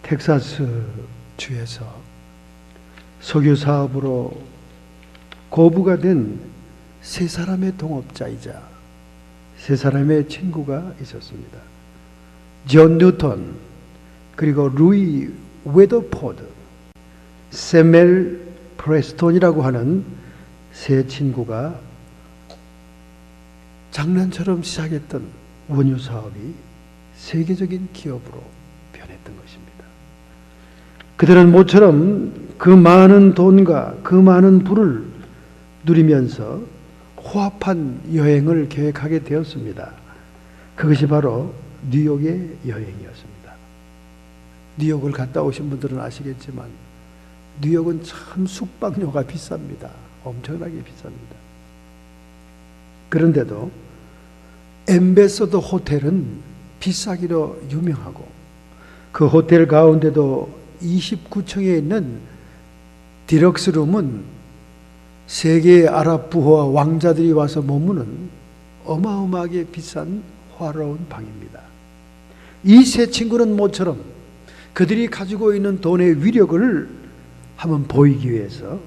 텍사스 주에서 석유 사업으로 고부가 된 세 사람의 동업자이자 세 사람의 친구가 있었습니다. 존 뉴턴, 그리고 루이 웨더포드, 세멜 프레스톤이라고 하는 세 친구가 장난처럼 시작했던 원유 사업이 세계적인 기업으로 변했던 것입니다. 그들은 모처럼 그 많은 돈과 그 많은 부를 누리면서 호합한 여행을 계획하게 되었습니다. 그것이 바로 뉴욕의 여행이었습니다. 뉴욕을 갔다 오신 분들은 아시겠지만 뉴욕은 참 숙박료가 비쌉니다. 엄청나게 비쌉니다. 그런데도 엠베서더 호텔은 비싸기로 유명하고 그 호텔 가운데도 29층에 있는 디럭스룸은 세계의 아랍 부호와 왕자들이 와서 머무는 어마어마하게 비싼 화려한 방입니다. 이 세 친구는 모처럼 그들이 가지고 있는 돈의 위력을 한번 보이기 위해서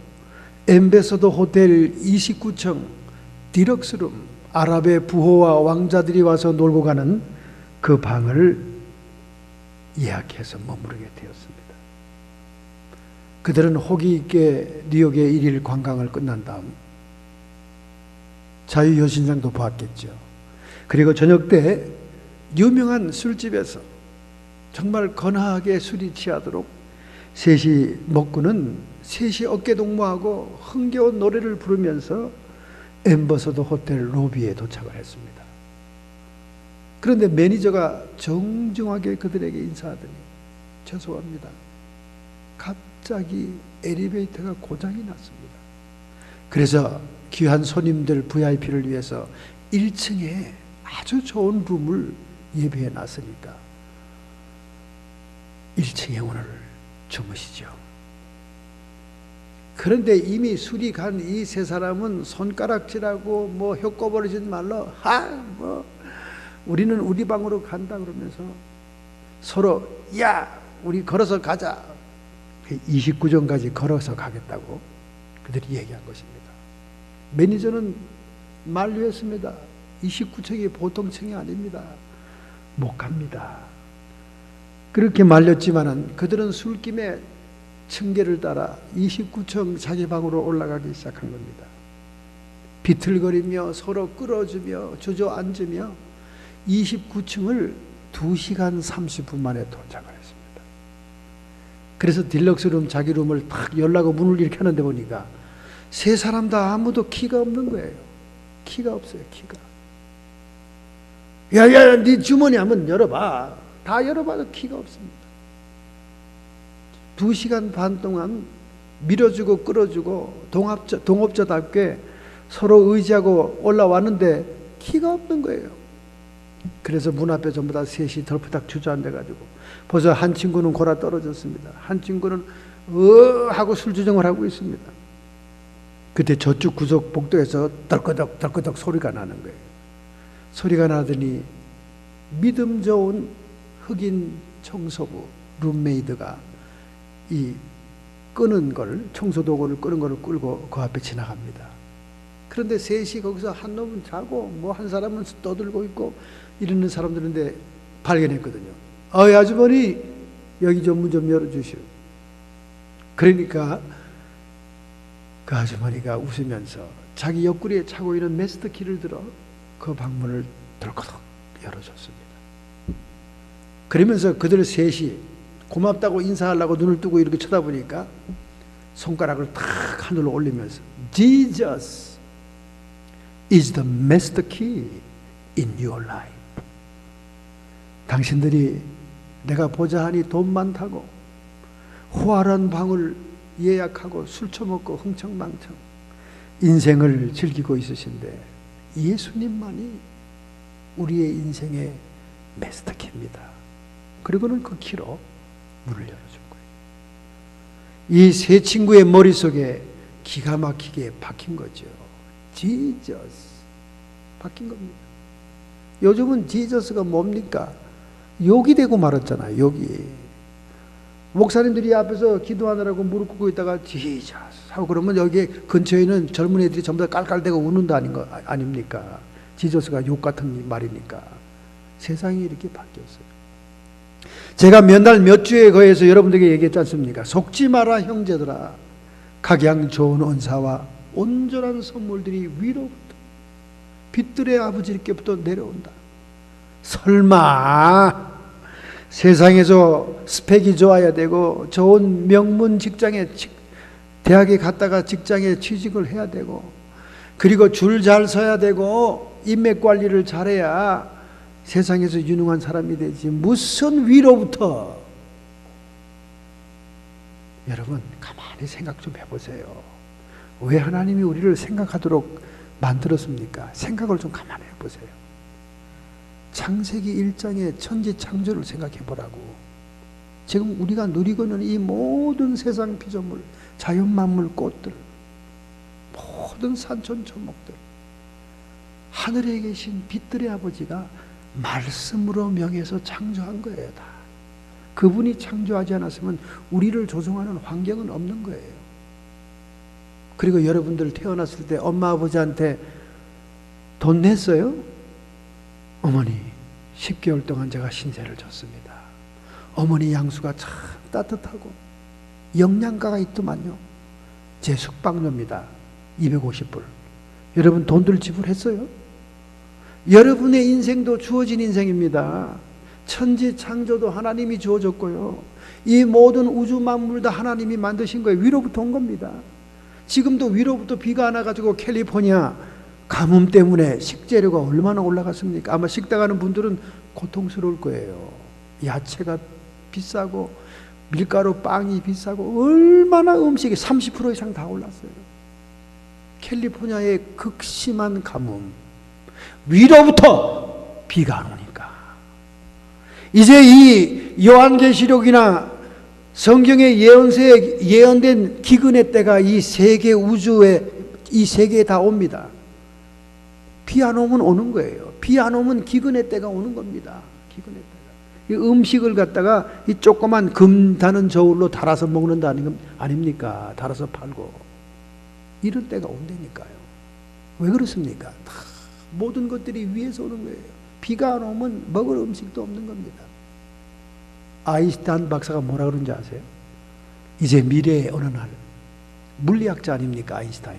엠베서더 호텔 29층 디럭스룸, 아랍의 부호와 왕자들이 와서 놀고 가는 그 방을 예약해서 머무르게 되었습니다. 그들은 호기 있게 뉴욕의 일일 관광을 끝난 다음 자유여신상도 보았겠죠. 그리고 저녁 때 유명한 술집에서 정말 거나하게 술이 취하도록 셋이 먹고는 셋이 어깨동무하고 흥겨운 노래를 부르면서 엠버서더 호텔 로비에 도착을 했습니다. 그런데 매니저가 정중하게 그들에게 인사하더니 죄송합니다. 갑자기 엘리베이터가 고장이 났습니다. 그래서 귀한 손님들 VIP를 위해서 1층에 아주 좋은 룸을 예비해 놨으니까 1층에 오늘 주무시죠. 그런데 이미 술이 간 이 세 사람은 손가락질하고 뭐 혀꼬부러지지 말라, 우리는 우리 방으로 간다 그러면서 서로 야 우리 걸어서 가자. 29층까지 걸어서 가겠다고 그들이 얘기한 것입니다. 매니저는 만류했습니다. 29층이 보통 층이 아닙니다. 못 갑니다. 그렇게 말렸지만은 그들은 술김에 층계를 따라 29층 자기 방으로 올라가기 시작한 겁니다. 비틀거리며 서로 끌어주며 주저앉으며 29층을 2시간 30분 만에 도착을 했습니다. 그래서 딜럭스룸 자기 룸을 탁 열라고 문을 이렇게 하는데 보니까 세 사람 다 아무도 키가 없는 거예요. 키가 없어요. 키가. 야야 네 주머니 한번 열어봐. 다 열어봐도 키가 없습니다. 2시간 반 동안 밀어주고 끌어주고 동업자답게 서로 의지하고 올라왔는데 키가 없는 거예요. 그래서 문 앞에 전부 다 셋이 덜프닥 주저앉아가지고 벌써 한 친구는 골아 떨어졌습니다. 한 친구는 하고 술주정을 하고 있습니다. 그때 저쪽 구석 복도에서 덜커덕 덜커덕 소리가 나는 거예요. 소리가 나더니 믿음 좋은 흑인 청소부 룸메이드가 이 끄는 걸, 청소도구를 끄는 걸 끌고 그 앞에 지나갑니다. 그런데 셋이 거기서 한 놈은 자고 뭐 한 사람은 떠들고 있고 이러는 사람들인데 발견했거든요. 아주머니 여기 좀 문 좀 열어주시오. 그러니까 그 아주머니가 웃으면서 자기 옆구리에 차고 있는 메스터 키를 들어 그 방문을 덜커덕 열어줬습니다. 그러면서 그들 셋이 고맙다고 인사하려고 눈을 뜨고 이렇게 쳐다보니까 손가락을 탁 하늘로 올리면서 Jesus is the master key in your life. 당신들이 내가 보자 하니 돈 많다고 호화로운 방을 예약하고 술 처먹고 흥청망청 인생을 즐기고 있으신데 예수님만이 우리의 인생의 마스터키입니다. 그리고는 그 키로 문을 열어준 거예요. 이 세 친구의 머릿속에 기가 막히게 박힌 거죠. 지저스 박힌 겁니다. 요즘은 지저스가 뭡니까? 욕이 되고 말았잖아요. 욕이. 목사님들이 앞에서 기도하느라고 무릎 꿇고 있다가 지저스 하고 그러면 여기 근처에 있는 젊은 애들이 전부 다 깔깔대고 우는다 아닙니까? 지저스가 욕 같은 말이니까. 세상이 이렇게 바뀌었어요. 제가 몇 날 몇 주에 거해서 여러분들에게 얘기했지 않습니까? 속지 마라 형제들아. 각양 좋은 은사와 온전한 선물들이 위로부터 빛들의 아버지께부터 내려온다. 설마 세상에서 스펙이 좋아야 되고 좋은 명문 직장에 대학에 갔다가 직장에 취직을 해야 되고 그리고 줄 잘 서야 되고 인맥 관리를 잘해야 세상에서 유능한 사람이 되지 무슨 위로부터. 여러분 가만히 생각 좀 해보세요. 왜 하나님이 우리를 생각하도록 만들었습니까? 생각을 좀 가만히 해보세요. 창세기 1장의 천지 창조를 생각해 보라고. 지금 우리가 누리고 있는 이 모든 세상 피조물, 자연 만물, 꽃들, 모든 산천 초목들, 하늘에 계신 빛들의 아버지가 말씀으로 명해서 창조한 거예요. 다. 그분이 창조하지 않았으면 우리를 조종하는 환경은 없는 거예요. 그리고 여러분들 태어났을 때 엄마 아버지한테 돈 냈어요? 어머니 10개월 동안 제가 신세를 졌습니다. 어머니 양수가 참 따뜻하고 영양가가 있더만요. 제 숙박료입니다. 250불. 여러분 돈들 지불했어요? 여러분의 인생도 주어진 인생입니다. 천지 창조도 하나님이 주어졌고요. 이 모든 우주 만물 다 하나님이 만드신 거예요. 위로부터 온 겁니다. 지금도 위로부터 비가 안 와가지고 캘리포니아 가뭄 때문에 식재료가 얼마나 올라갔습니까? 아마 식당 가는 분들은 고통스러울 거예요. 야채가 비싸고 밀가루 빵이 비싸고 얼마나 음식이 30% 이상 다 올랐어요. 캘리포니아의 극심한 가뭄. 위로부터 비가 안 오니까. 이제 이 요한계시록이나 성경의 예언서에 예언된 기근의 때가 이 세계 우주에 이 세계에 다 옵니다. 비 안 오면 오는 거예요. 비 안 오면 기근의 때가 오는 겁니다. 기근의 때가. 이 음식을 갖다가 이 조그만 금 다는 저울로 달아서 먹는다는 아닙니까? 달아서 팔고 이런 때가 온다니까요. 왜 그렇습니까? 다 모든 것들이 위에서 오는 거예요. 비가 안 오면 먹을 음식도 없는 겁니다. 아인슈타인 박사가 뭐라 그런지 아세요? 이제 미래의 어느 날 물리학자 아닙니까? 아인슈타인.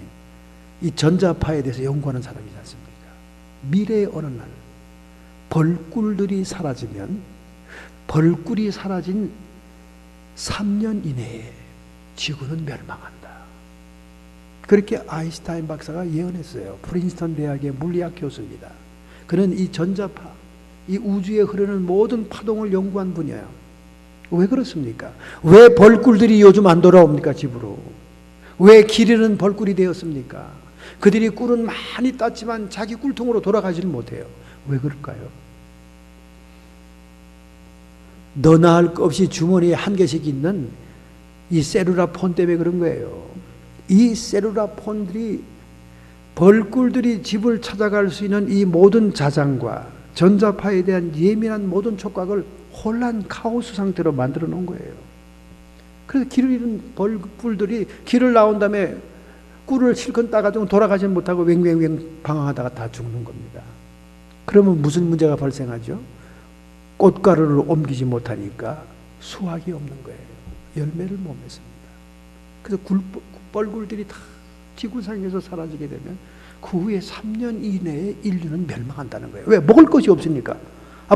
이 전자파에 대해서 연구하는 사람이지 않습니까? 미래의 어느 날 벌꿀들이 사라지면 벌꿀이 사라진 3년 이내에 지구는 멸망한다. 그렇게 아인슈타인 박사가 예언했어요. 프린스턴 대학의 물리학 교수입니다. 그는 이 전자파, 이 우주에 흐르는 모든 파동을 연구한 분이에요. 왜 그렇습니까? 왜 벌꿀들이 요즘 안 돌아옵니까? 집으로. 왜 기르는 벌꿀이 되었습니까? 그들이 꿀은 많이 땄지만 자기 꿀통으로 돌아가지를 못해요. 왜 그럴까요? 너나 할 것 없이 주머니에 한 개씩 있는 이 셀룰라 폰 때문에 그런 거예요. 이 셀룰라 폰들이 벌꿀들이 집을 찾아갈 수 있는 이 모든 자장과 전자파에 대한 예민한 모든 촉각을 혼란 카오스 상태로 만들어 놓은 거예요. 그래서 길을 잃은 벌꿀들이 길을 나온 다음에 꿀을 실컷 따가지고 돌아가지 못하고 웽웽웽 방황하다가 다 죽는 겁니다. 그러면 무슨 문제가 발생하죠? 꽃가루를 옮기지 못하니까 수확이 없는 거예요. 열매를 못 맺습니다. 그래서 벌꿀들이 다 지구상에서 사라지게 되면 그 후에 3년 이내에 인류는 멸망한다는 거예요. 왜? 먹을 것이 없으니까.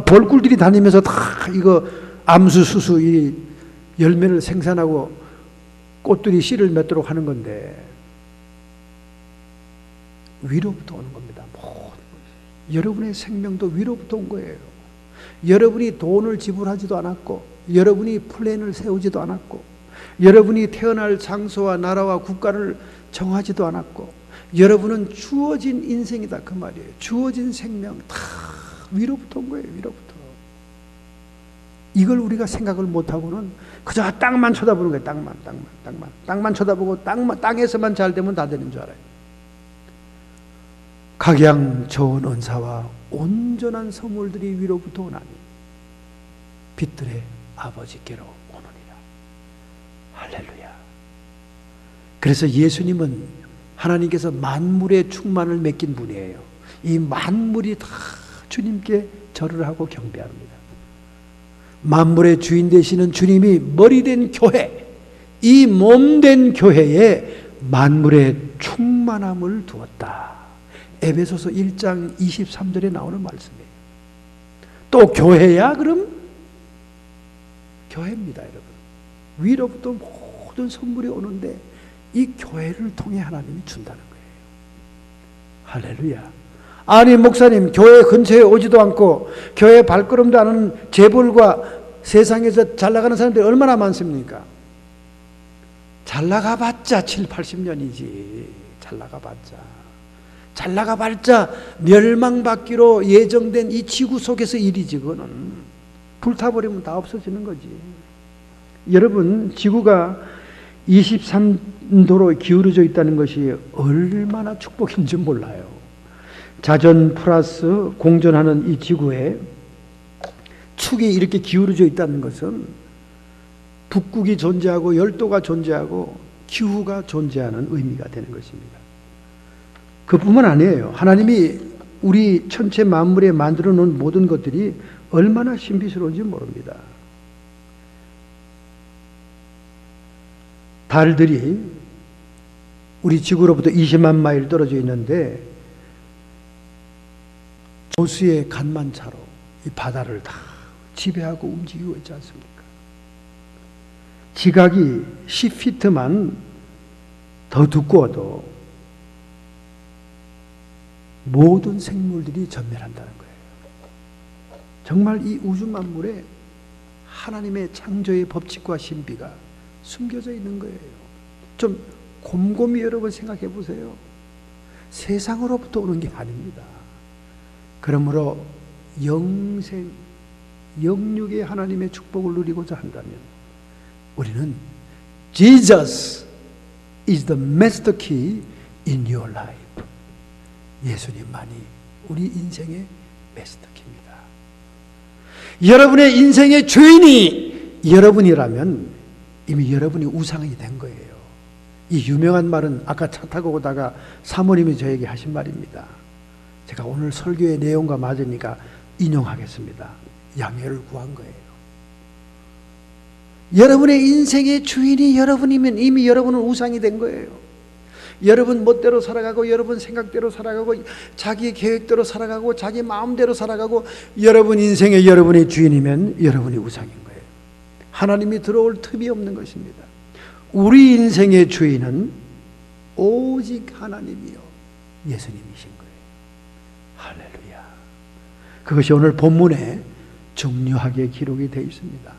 벌꿀들이 다니면서 다 이거 암수, 수수 이 열매를 생산하고 꽃들이 씨를 맺도록 하는 건데 위로부터 오는 겁니다. 여러분의 생명도 위로부터 온 거예요. 여러분이 돈을 지불하지도 않았고 여러분이 플랜을 세우지도 않았고 여러분이 태어날 장소와 나라와 국가를 정하지도 않았고 여러분은 주어진 인생이다 그 말이에요. 주어진 생명 다 위로부터 온 거예요. 위로부터. 이걸 우리가 생각을 못하고는 그저 땅만 쳐다보는 거예요. 땅만 쳐다보고 땅에서만 잘 되면 다 되는 줄 알아요. 각양 좋은 은사와 온전한 선물들이 위로부터 오나니 빛들의 아버지께로 오느니라. 할렐루야. 그래서 예수님은 하나님께서 만물의 충만을 맡긴 분이에요. 이 만물이 다 주님께 절을 하고 경배합니다. 만물의 주인 되시는 주님이 머리된 교회, 이 몸된 교회에 만물의 충만함을 두었다. 에베소서 1장 23절에 나오는 말씀이에요. 또 교회야? 그럼 교회입니다, 여러분. 위로부터 모든 선물이 오는데 이 교회를 통해 하나님이 준다는 거예요. 할렐루야. 아니 목사님, 교회 근처에 오지도 않고 교회 발걸음도 안 하는 재벌과 세상에서 잘 나가는 사람들이 얼마나 많습니까? 잘 나가봤자 7, 80년이지. 잘 나가봤자 멸망받기로 예정된 이 지구 속에서 일이지. 그거는 불타버리면 다 없어지는 거지. 여러분, 지구가 23도로 기울어져 있다는 것이 얼마나 축복인지 몰라요. 자전 플러스 공전하는 이 지구에 축이 이렇게 기울어져 있다는 것은 북극이 존재하고 열도가 존재하고 기후가 존재하는 의미가 되는 것입니다. 그뿐만 아니에요. 하나님이 우리 천체 만물에 만들어 놓은 모든 것들이 얼마나 신비스러운지 모릅니다. 달들이 우리 지구로부터 20만 마일 떨어져 있는데 조수의 간만차로 이 바다를 다 지배하고 움직이고 있지 않습니까? 지각이 10피트만 더 두꺼워도 모든 생물들이 전멸한다는 거예요. 정말 이 우주 만물에 하나님의 창조의 법칙과 신비가 숨겨져 있는 거예요. 좀 곰곰이 여러분 생각해 보세요. 세상으로부터 오는 게 아닙니다. 그러므로 영생, 영육의 하나님의 축복을 누리고자 한다면 우리는 Jesus is the master key in your life. 예수님만이 우리 인생의 마스터 키입니다. 여러분의 인생의 주인이 여러분이라면 이미 여러분이 우상이 된 거예요. 이 유명한 말은 아까 차 타고 오다가 사모님이 저에게 하신 말입니다. 제가 오늘 설교의 내용과 맞으니까 인용하겠습니다. 양해를 구한 거예요. 여러분의 인생의 주인이 여러분이면 이미 여러분은 우상이 된 거예요. 여러분 멋대로 살아가고 여러분 생각대로 살아가고 자기 계획대로 살아가고 자기 마음대로 살아가고 여러분 인생의 여러분의 주인이면 여러분이 우상인 거예요. 하나님이 들어올 틈이 없는 것입니다. 우리 인생의 주인은 오직 하나님이요 예수님이신 거예요. 할렐루야. 그것이 오늘 본문에 중요하게 기록이 되어 있습니다.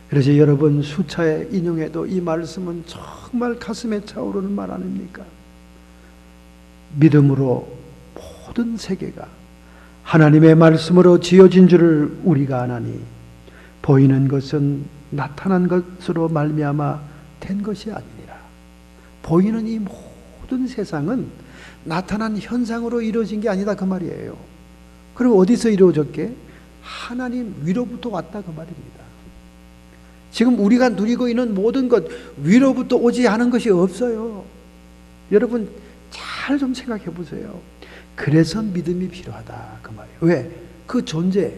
그래서 여러분 수차에 인용해도 이 말씀은 정말 가슴에 차오르는 말 아닙니까? 믿음으로 모든 세계가 하나님의 말씀으로 지어진 줄을 우리가 아나니 보이는 것은 나타난 것으로 말미암아 된 것이 아니니라. 보이는 이 모든 세상은 나타난 현상으로 이루어진 게 아니다 그 말이에요. 그럼 어디서 이루어졌게? 하나님 위로부터 왔다 그 말입니다. 지금 우리가 누리고 있는 모든 것 위로부터 오지 않은 것이 없어요. 여러분 잘 좀 생각해 보세요. 그래서 믿음이 필요하다 그 말이에요. 왜? 그 존재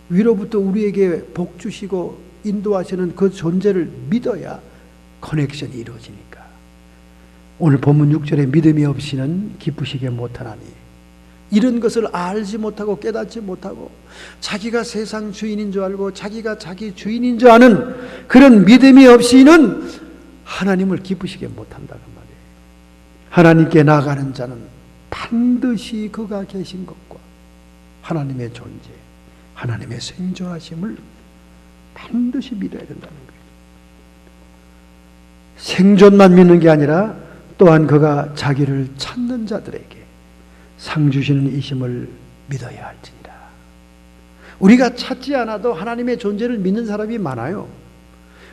위로부터 우리에게 복 주시고 인도하시는 그 존재를 믿어야 커넥션이 이루어지니까. 오늘 본문 6절에 믿음이 없이는 기쁘시게 못하나니 이런 것을 알지 못하고 깨닫지 못하고 자기가 세상 주인인 줄 알고 자기가 자기 주인인 줄 아는 그런 믿음이 없이는 하나님을 기쁘시게 못한다 그 말이에요. 하나님께 나아가는 자는 반드시 그가 계신 것과 하나님의 존재, 하나님의 생존하심을 반드시 믿어야 된다는 거예요. 생존만 믿는 게 아니라 또한 그가 자기를 찾는 자들에게 상 주시는 이심을 믿어야 할지니라. 우리가 찾지 않아도 하나님의 존재를 믿는 사람이 많아요.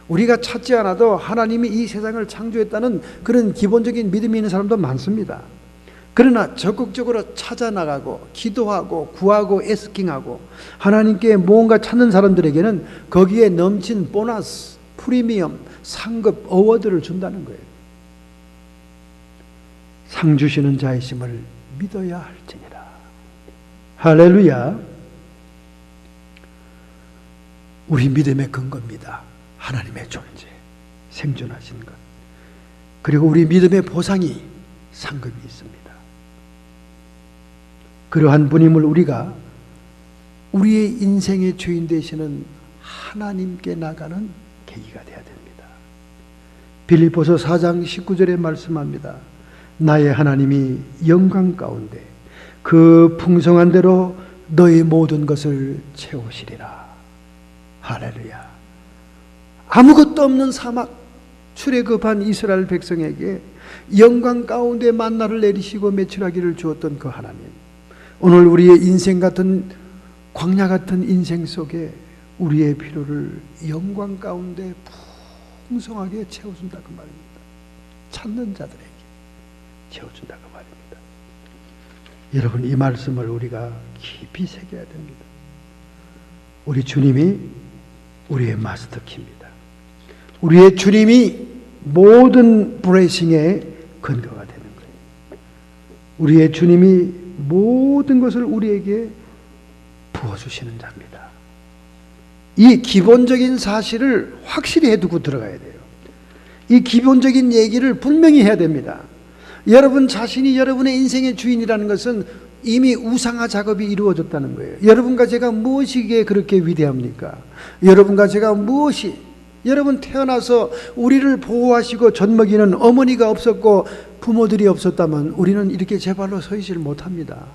우리가 찾지 않아도 하나님이 이 세상을 창조했다는 그런 기본적인 믿음이 있는 사람도 많습니다. 그러나 적극적으로 찾아나가고 기도하고 구하고 애스킹하고 하나님께 무언가 찾는 사람들에게는 거기에 넘친 보너스, 프리미엄, 상급 어워드를 준다는 거예요. 상 주시는 자이심을 믿어야 할지니라. 할렐루야. 우리 믿음의 근거입니다. 하나님의 존재, 생존하신 것. 그리고 우리 믿음의 보상이 상급이 있습니다. 그러한 분임을 우리가 우리의 인생의 주인 되시는 하나님께 나가는 계기가 되어야 됩니다. 빌립보서 4장 19절에 말씀합니다. 나의 하나님이 영광 가운데 그 풍성한 대로 너의 모든 것을 채우시리라. 할렐루야. 아무것도 없는 사막, 출애굽한 이스라엘 백성에게 영광 가운데 만나를 내리시고 메추라기를 주었던 그 하나님, 오늘 우리의 인생 같은 광야 같은 인생 속에 우리의 필요를 영광 가운데 풍성하게 채워준다 그 말입니다. 찾는 자들에게 채워준다 그 말입니다. 여러분, 이 말씀을 우리가 깊이 새겨야 됩니다. 우리 주님이 우리의 마스터키입니다. 우리의 주님이 모든 브레이싱의 근거가 되는 거예요. 우리의 주님이 모든 것을 우리에게 부어주시는 자입니다. 이 기본적인 사실을 확실히 해두고 들어가야 돼요. 이 기본적인 얘기를 분명히 해야 됩니다. 여러분 자신이 여러분의 인생의 주인이라는 것은 이미 우상화 작업이 이루어졌다는 거예요. 여러분과 제가 무엇이기에 그렇게 위대합니까? 여러분과 제가 무엇이, 여러분 태어나서 우리를 보호하시고 젖먹이는 어머니가 없었고 부모들이 없었다면 우리는 이렇게 제 발로 서 있질 못합니다.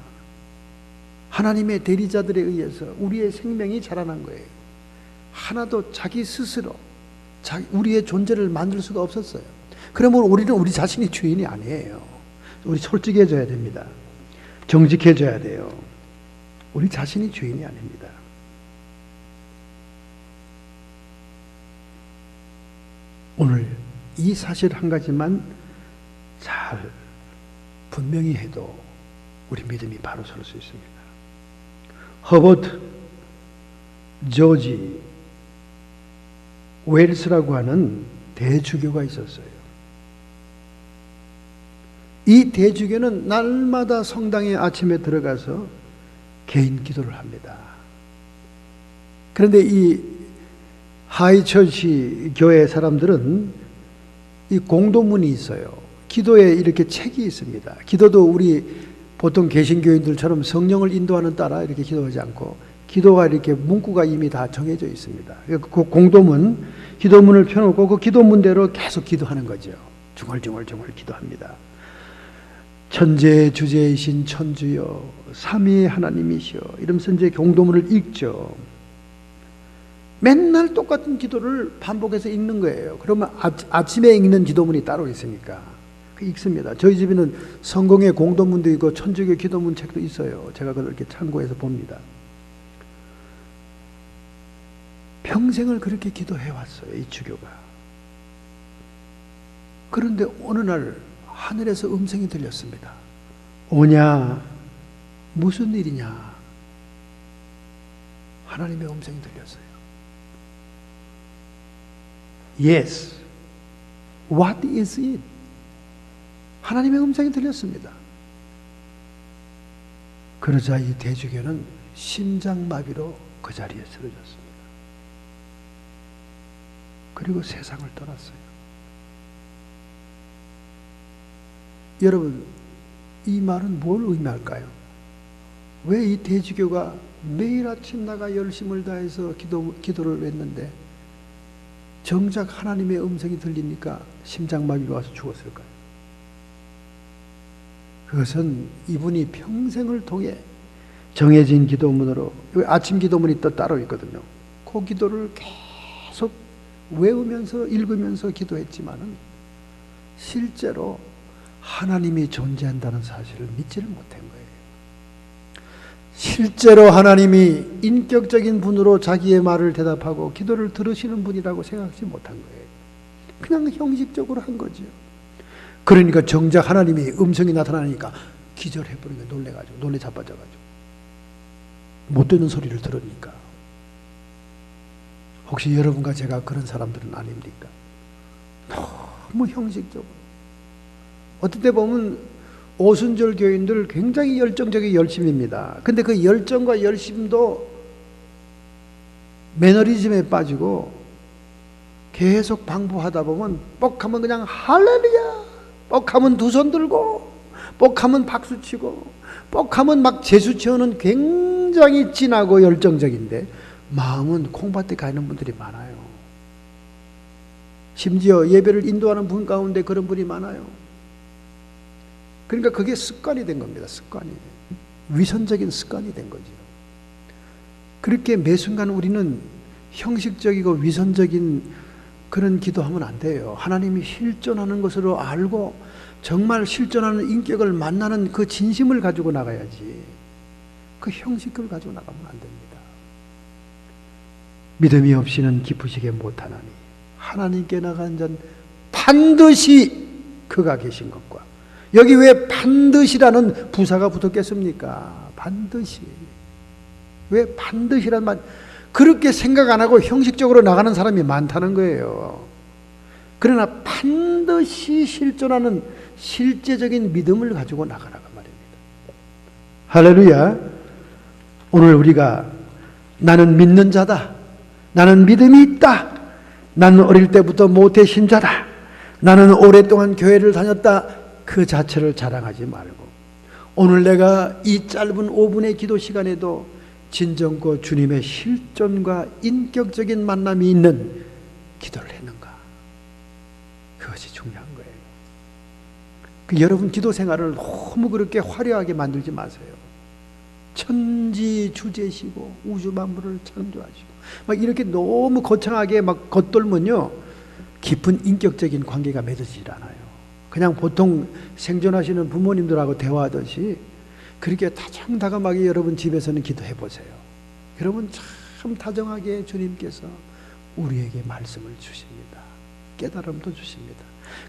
하나님의 대리자들에 의해서 우리의 생명이 자라난 거예요. 하나도 자기 스스로 우리의 존재를 만들 수가 없었어요. 그러면 우리는 우리 자신이 주인이 아니에요. 우리 솔직해져야 됩니다. 정직해져야 돼요. 우리 자신이 주인이 아닙니다. 오늘 이 사실 한 가지만 잘 분명히 해도 우리 믿음이 바로 설 수 있습니다. 허버트 조지 웰스라고 하는 대주교가 있었어요. 이 대주교는 날마다 성당에 아침에 들어가서 개인 기도를 합니다. 그런데 이 하이처치 교회 사람들은 이 공도문이 있어요. 기도에 이렇게 책이 있습니다. 기도도 우리 보통 개신교인들처럼 성령을 인도하는 따라 이렇게 기도하지 않고 기도가 이렇게 문구가 이미 다 정해져 있습니다. 그 공도문, 기도문을 펴놓고 그 기도문대로 계속 기도하는 거죠. 중얼중얼 기도합니다. 천지의 주제이신 천주여, 삼위의 하나님이시여, 이러면서 이제 공도문을 읽죠. 맨날 똑같은 기도를 반복해서 읽는 거예요. 그러면 아침에 읽는 기도문이 따로 있으니까 읽습니다. 저희 집에는 성공의 공도문도 있고 천주교 기도문 책도 있어요. 제가 그걸 이렇게 참고해서 봅니다. 평생을 그렇게 기도해 왔어요, 이 주교가. 그런데 어느 날 하늘에서 음성이 들렸습니다. 오냐, 무슨 일이냐. 하나님의 음성이 들렸어요. Yes, what is it? 하나님의 음성이 들렸습니다. 그러자 이 대주교는 심장마비로 그 자리에 쓰러졌습니다. 그리고 세상을 떠났어요. 여러분, 이 말은 뭘 의미할까요? 왜 이 대주교가 매일 아침 나가 열심을 다해서 기도를 했는데 정작 하나님의 음성이 들리니까 심장마비가 와서 죽었을까요? 그것은 이분이 평생을 통해 정해진 기도문으로, 아침 기도문이 또 따로 있거든요. 그 기도를 계속 외우면서 읽으면서 기도했지만은 실제로 하나님이 존재한다는 사실을 믿지를 못한 거예요. 실제로 하나님이 인격적인 분으로 자기의 말을 대답하고 기도를 들으시는 분이라고 생각하지 못한 거예요. 그냥 형식적으로 한 거죠. 그러니까 정작 하나님이 음성이 나타나니까 기절해버린 거예요. 놀래 자빠져가지고. 못 듣는 소리를 들으니까. 혹시 여러분과 제가 그런 사람들은 아닙니까? 너무 형식적으로. 어떨 때 보면 오순절 교인들 굉장히 열정적인 열심입니다. 근데 그 열정과 열심도 매너리즘에 빠지고 계속 방부하다 보면 뻑하면 그냥 할렐루야, 뻑하면 두 손 들고, 뻑하면 박수 치고, 뻑하면 막 제수 채우는 굉장히 진하고 열정적인데 마음은 콩밭에 가 있는 분들이 많아요. 심지어 예배를 인도하는 분 가운데 그런 분이 많아요. 그러니까 그게 습관이 된 겁니다. 습관이. 위선적인 습관이 된 거죠. 그렇게 매 순간 우리는 형식적이고 위선적인 그런 기도하면 안 돼요. 하나님이 실존하는 것으로 알고 정말 실존하는 인격을 만나는 그 진심을 가지고 나가야지. 그 형식을 가지고 나가면 안 됩니다. 믿음이 없이는 기쁘시게 못하나니 하나님께 나간 자는 반드시 그가 계신 것과, 여기 왜 반드시라는 부사가 붙었겠습니까? 반드시. 왜 반드시란 말? 그렇게 생각 안 하고 형식적으로 나가는 사람이 많다는 거예요. 그러나 반드시 실존하는 실제적인 믿음을 가지고 나가라고 말입니다. 할렐루야. 오늘 우리가 나는 믿는 자다, 나는 믿음이 있다, 나는 어릴 때부터 모태 신자다, 나는 오랫동안 교회를 다녔다, 그 자체를 자랑하지 말고 오늘 내가 이 짧은 5분의 기도 시간에도 진정고 주님의 실존과 인격적인 만남이 있는 기도를 했는가, 그것이 중요한 거예요. 여러분 기도 생활을 너무 그렇게 화려하게 만들지 마세요. 천지주제시고 우주 만물을 창조하시고 막 이렇게 너무 거창하게 막 겉돌면요 깊은 인격적인 관계가 맺어지질 않아요. 그냥 보통 생존하시는 부모님들하고 대화하듯이 그렇게 다정다감하게 여러분 집에서는 기도해 보세요. 여러분 참 다정하게 주님께서 우리에게 말씀을 주십니다. 깨달음도 주십니다.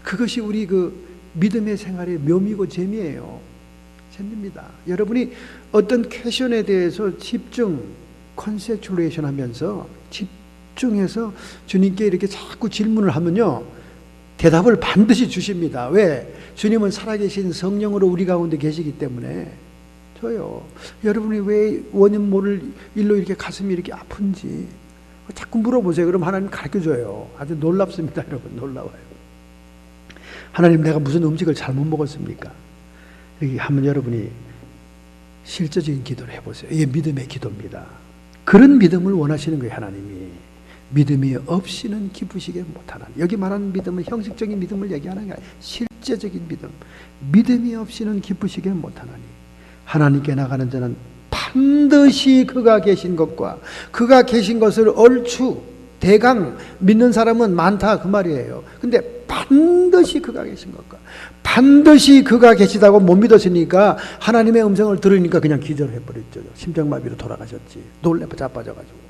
그것이 우리 그 믿음의 생활의 묘미고 재미예요. 재미입니다. 여러분이 어떤 퀘션에 대해서 집중, 컨셉츄레이션 하면서 집중해서 주님께 이렇게 자꾸 질문을 하면요 대답을 반드시 주십니다. 왜? 주님은 살아계신 성령으로 우리 가운데 계시기 때문에. 저요, 여러분이 왜 원인 모를 일로 이렇게 가슴이 이렇게 아픈지 자꾸 물어보세요. 그럼 하나님 가르쳐줘요. 아주 놀랍습니다. 여러분, 놀라워요. 하나님, 내가 무슨 음식을 잘못 먹었습니까? 이렇게 하면 여러분이 실제적인 기도를 해보세요. 이게 믿음의 기도입니다. 그런 믿음을 원하시는 거예요. 하나님이. 믿음이 없이는 기쁘시게 못하나니. 여기 말하는 믿음은 형식적인 믿음을 얘기하는 게 아니라 실제적인 믿음. 믿음이 없이는 기쁘시게 못하나니 하나님께 나가는 자는 반드시 그가 계신 것과 그가 계신 것을 얼추 대강 믿는 사람은 많다 그 말이에요. 근데 반드시 그가 계신 것과 반드시 그가 계시다고 못 믿었으니까 하나님의 음성을 들으니까 그냥 기절해버렸죠. 심장마비로 돌아가셨지. 놀래 자빠져가지고.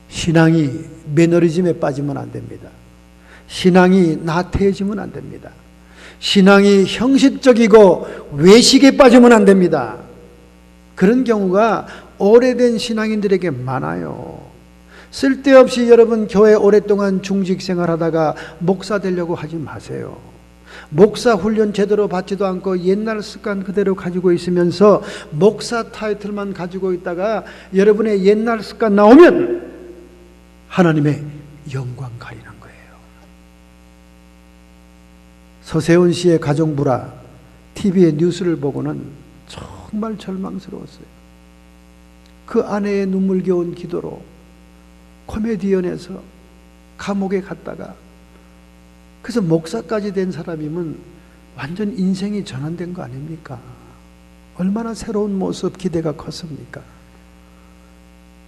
신앙이 매너리즘에 빠지면 안 됩니다. 신앙이 나태해지면 안 됩니다. 신앙이 형식적이고 외식에 빠지면 안 됩니다. 그런 경우가 오래된 신앙인들에게 많아요. 쓸데없이 여러분 교회 오랫동안 중직 생활하다가 목사 되려고 하지 마세요. 목사 훈련 제대로 받지도 않고 옛날 습관 그대로 가지고 있으면서 목사 타이틀만 가지고 있다가 여러분의 옛날 습관 나오면 하나님의 영광 가리는 거예요. 서세훈 씨의 가정불화 TV의 뉴스를 보고는 정말 절망스러웠어요. 그 아내의 눈물겨운 기도로 코미디언에서 감옥에 갔다가 그래서 목사까지 된 사람이면 완전 인생이 전환된 거 아닙니까? 얼마나 새로운 모습 기대가 컸습니까?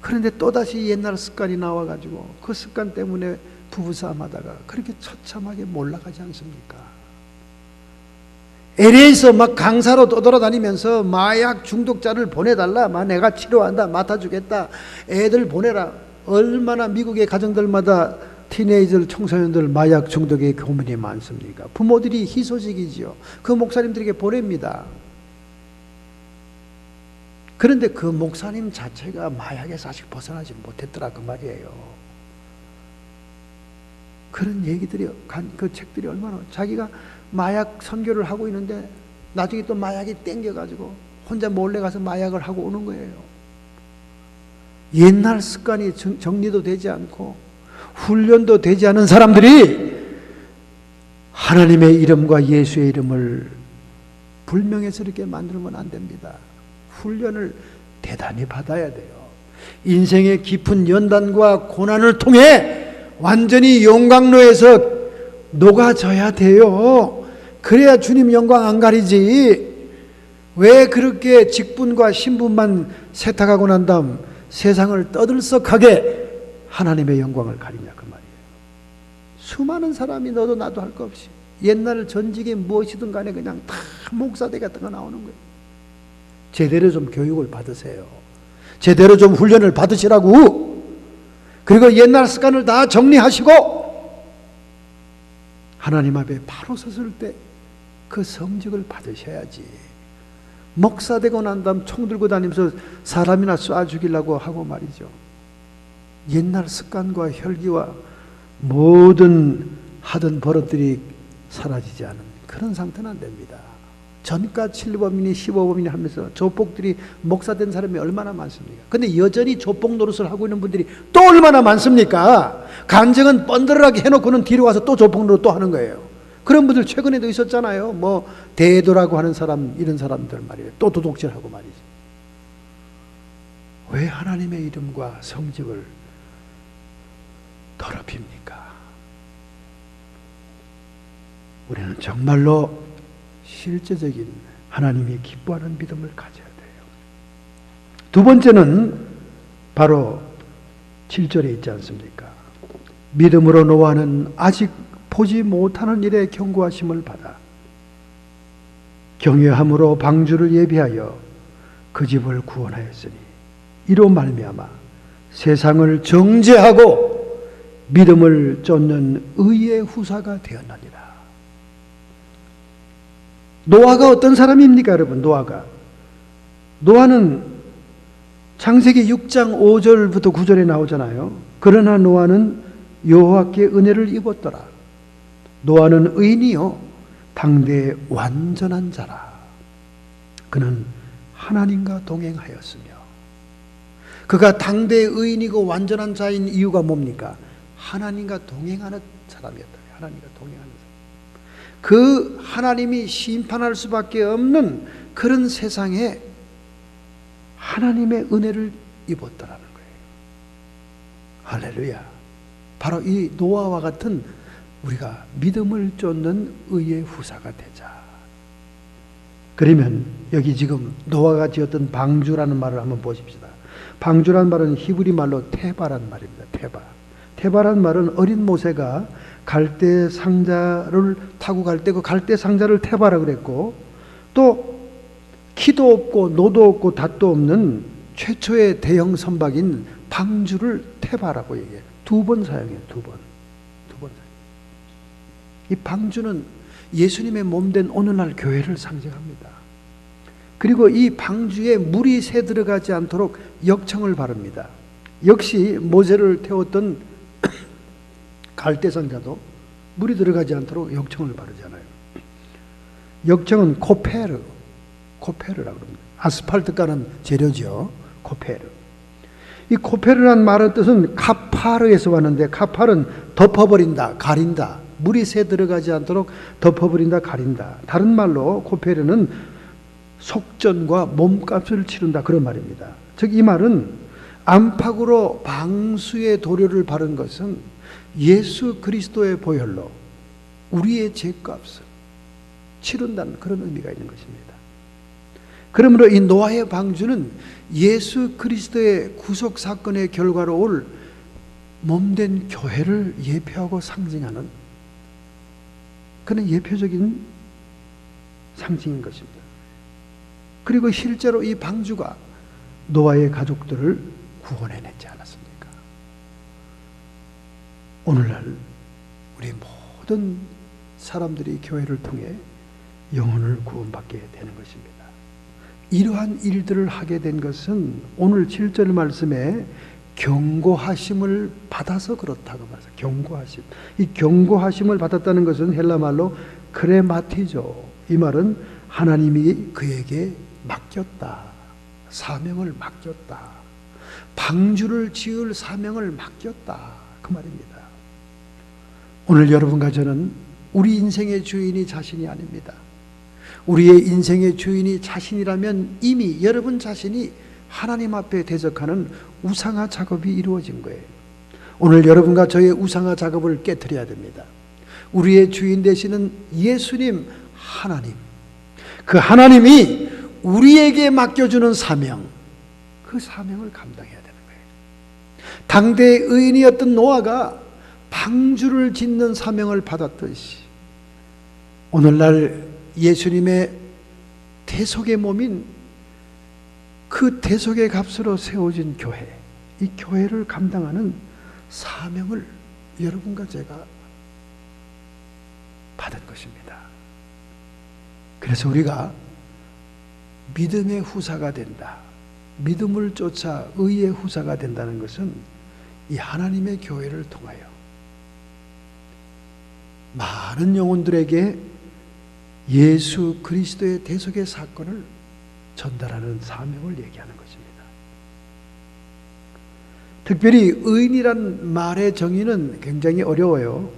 그런데 또다시 옛날 습관이 나와가지고 그 습관 때문에 부부싸움 하다가 그렇게 처참하게 몰락하지 않습니까? LA에서 막 강사로 떠돌아다니면서 마약 중독자를 보내달라, 내가 치료한다, 맡아주겠다, 애들 보내라. 얼마나 미국의 가정들마다 티네이저 청소년들 마약 중독의 고민이 많습니까? 부모들이 희소식이지요. 그 목사님들에게 보냅니다. 그런데 그 목사님 자체가 마약에서 아직 벗어나지 못했더라 그 말이에요. 그런 얘기들이, 그 책들이 얼마나, 자기가 마약 선교를 하고 있는데 나중에 또 마약이 땡겨가지고 혼자 몰래 가서 마약을 하고 오는 거예요. 옛날 습관이 정리도 되지 않고 훈련도 되지 않은 사람들이 하나님의 이름과 예수의 이름을 불명예스럽게 만들면 안 됩니다. 훈련을 대단히 받아야 돼요. 인생의 깊은 연단과 고난을 통해 완전히 용광로에서 녹아져야 돼요. 그래야 주님 영광 안 가리지. 왜 그렇게 직분과 신분만 세탁하고 난 다음 세상을 떠들썩하게 하나님의 영광을 가리냐 그 말이에요. 수많은 사람이 너도 나도 할 거 없이 옛날 전직이 무엇이든 간에 그냥 다 목사대 같은 거 나오는 거예요. 제대로 좀 교육을 받으세요. 제대로 좀 훈련을 받으시라고. 그리고 옛날 습관을 다 정리하시고 하나님 앞에 바로 섰을 때 그 성직을 받으셔야지. 목사 되고 난 다음 총 들고 다니면서 사람이나 쏴 죽이려고 하고 말이죠. 옛날 습관과 혈기와 모든 하던 버릇들이 사라지지 않은 그런 상태는 안 됩니다. 전과 7범이니 15범이니 하면서 조폭들이 목사된 사람이 얼마나 많습니까? 근데 여전히 조폭 노릇을 하고 있는 분들이 또 얼마나 많습니까? 간증은 뻔들하게 해놓고는 뒤로 와서 또 조폭 노릇 또 하는 거예요. 그런 분들 최근에도 있었잖아요. 뭐 대도라고 하는 사람, 이런 사람들 말이에요. 또 도둑질하고 말이죠. 왜 하나님의 이름과 성직을 더럽힙니까? 우리는 정말로 실제적인 하나님이 기뻐하는 믿음을 가져야 돼요. 두 번째는 바로 7절에 있지 않습니까? 믿음으로 노아는 아직 보지 못하는 일에 경고하심을 받아 경외함으로 방주를 예비하여 그 집을 구원하였으니 이로 말미암아 세상을 정죄하고 믿음을 쫓는 의의 후사가 되었느니라. 노아가 어떤 사람입니까, 여러분? 노아는 창세기 6장 5절부터 9절에 나오잖아요. 그러나 노아는 여호와께 은혜를 입었더라. 노아는 의인이요 당대의 완전한 자라. 그는 하나님과 동행하였으며. 그가 당대의 의인이고 완전한 자인 이유가 뭡니까? 하나님과 동행하는 사람이었다. 하나님과 동행하는 사람. 그 하나님이 심판할 수밖에 없는 그런 세상에 하나님의 은혜를 입었다라는 거예요. 할렐루야. 바로 이 노아와 같은 우리가 믿음을 쫓는 의의 후사가 되자. 그러면 여기 지금 노아가 지었던 방주라는 말을 한번 보십시다. 방주라는 말은 히브리 말로 테바란 말입니다. 테바란 말은 어린 모세가 갈대 상자를 타고 갈 때 그 갈대 상자를 테바라 그랬고, 또 키도 없고 노도 없고 닷도 없는 최초의 대형 선박인 방주를 테바라고 얘기해요. 두 번 사용해요. 두 번. 이 방주는 예수님의 몸된 오늘날 교회를 상징합니다. 그리고 이 방주에 물이 새 들어가지 않도록 역청을 바릅니다. 역시 모세를 태웠던 갈대상자도 물이 들어가지 않도록 역청을 바르잖아요. 역청은 코페르라고 합니다. 아스팔트 까는 재료죠. 코페르. 이 코페르란 말의 뜻은 카파르에서 왔는데, 카파르는 덮어버린다, 가린다. 물이 새 들어가지 않도록 덮어버린다, 가린다. 다른 말로 코페르는 속전과 몸값을 치른다, 그런 말입니다. 즉 이 말은 안팎으로 방수의 도료를 바른 것은 예수 그리스도의 보혈로 우리의 죄값을 치른다는 그런 의미가 있는 것입니다. 그러므로 이 노아의 방주는 예수 그리스도의 구속 사건의 결과로 올 몸된 교회를 예표하고 상징하는 그는 예표적인 상징인 것입니다. 그리고 실제로 이 방주가 노아의 가족들을 구원해냈지 않았습니까? 오늘날 우리 모든 사람들이 교회를 통해 영혼을 구원받게 되는 것입니다. 이러한 일들을 하게 된 것은 오늘 7절 말씀에 경고하심을 받아서 그렇다고 말해요. 경고하심. 이 경고하심을 받았다는 것은 헬라 말로 크레마티죠. 이 말은 하나님이 그에게 맡겼다. 사명을 맡겼다. 방주를 지을 사명을 맡겼다. 그 말입니다. 오늘 여러분과 저는 우리 인생의 주인이 자신이 아닙니다. 우리의 인생의 주인이 자신이라면 이미 여러분 자신이 하나님 앞에 대적하는 우상화 작업이 이루어진 거예요. 오늘 여러분과 저의 우상화 작업을 깨트려야 됩니다. 우리의 주인 되시는 예수님 하나님, 그 하나님이 우리에게 맡겨주는 사명, 그 사명을 감당해야 되는 거예요. 당대의 의인이었던 노아가 방주를 짓는 사명을 받았듯이 오늘날 예수님의 대속의 몸인 그 대속의 값으로 세워진 교회, 이 교회를 감당하는 사명을 여러분과 제가 받은 것입니다. 그래서 우리가 믿음의 후사가 된다, 믿음을 쫓아 의의 후사가 된다는 것은 이 하나님의 교회를 통하여 많은 영혼들에게 예수 그리스도의 대속의 사건을 전달하는 사명을 얘기하는 것입니다. 특별히 의인이란 말의 정의는 굉장히 어려워요.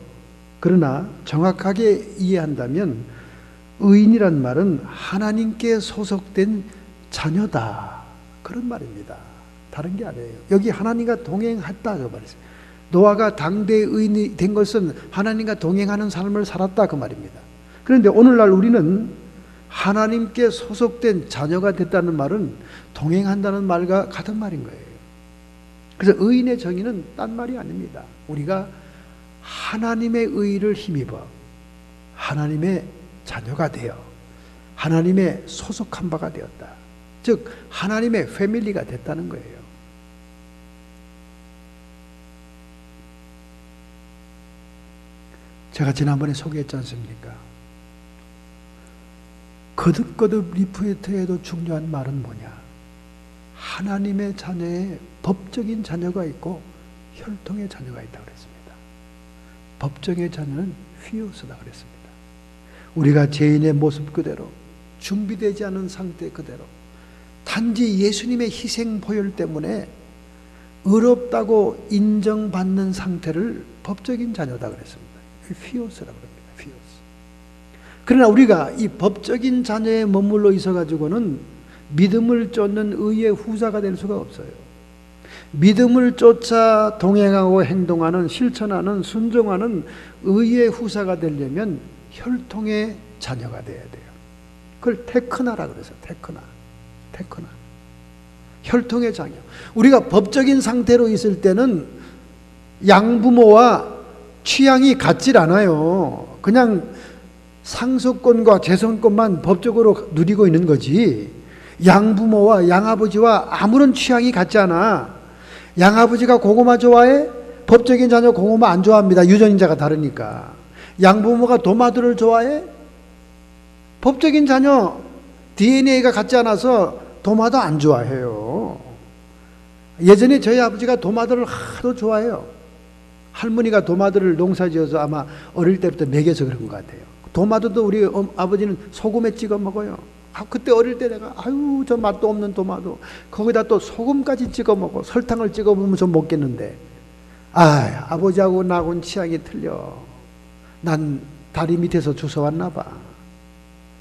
그러나 정확하게 이해한다면 의인이란 말은 하나님께 소속된 자녀다, 그런 말입니다. 다른 게 아니에요. 여기 하나님과 동행했다 그 말이죠. 노아가 당대의 의인이 된 것은 하나님과 동행하는 삶을 살았다 그 말입니다. 그런데 오늘날 우리는 하나님께 소속된 자녀가 됐다는 말은 동행한다는 말과 같은 말인 거예요. 그래서 의인의 정의는 딴 말이 아닙니다. 우리가 하나님의 의를 힘입어 하나님의 자녀가 되어 하나님의 소속한 바가 되었다. 즉 하나님의 패밀리가 됐다는 거예요. 제가 지난번에 소개했지 않습니까? 거듭거듭 리프레트에도 중요한 말은 뭐냐? 하나님의 자녀에 법적인 자녀가 있고 혈통의 자녀가 있다고 그랬습니다. 법정의 자녀는 휘오스다 그랬습니다. 우리가 죄인의 모습 그대로, 준비되지 않은 상태 그대로, 단지 예수님의 희생 보혈 때문에 의롭다고 인정받는 상태를 법적인 자녀다 그랬습니다. 휘오스라고 합니다. 휘오스. 그러나 우리가 이 법적인 자녀에 머물러 있어 가지고는 믿음을 쫓는 의의 후사가 될 수가 없어요. 믿음을 쫓아 동행하고 행동하는, 실천하는, 순종하는 의의 후사가 되려면 혈통의 자녀가 돼야 돼요. 그걸 테크나라 그래서 테크나. 혈통의 자녀. 우리가 법적인 상태로 있을 때는 양부모와 취향이 같질 않아요. 그냥 상속권과 재산권만 법적으로 누리고 있는 거지, 양부모와 양아버지와 아무런 취향이 같지 않아. 양아버지가 고구마 좋아해? 법적인 자녀 고구마 안 좋아합니다. 유전인자가 다르니까. 양부모가 도마도를 좋아해? 법적인 자녀 DNA가 같지 않아서 도마도 안 좋아해요. 예전에 저희 아버지가 도마도를 하도 좋아해요. 할머니가 도마도를 농사지어서 아마 어릴 때부터 먹여서 그런 것 같아요. 도마도도 우리 아버지는 소금에 찍어 먹어요. 그때 어릴 때 내가 아유 저 맛도 없는 도마도 거기다 또 소금까지 찍어 먹어, 설탕을 찍어 먹으면 좀 먹겠는데, 아버지하고 나하고는 취향이 틀려. 난 다리 밑에서 주워왔나 봐.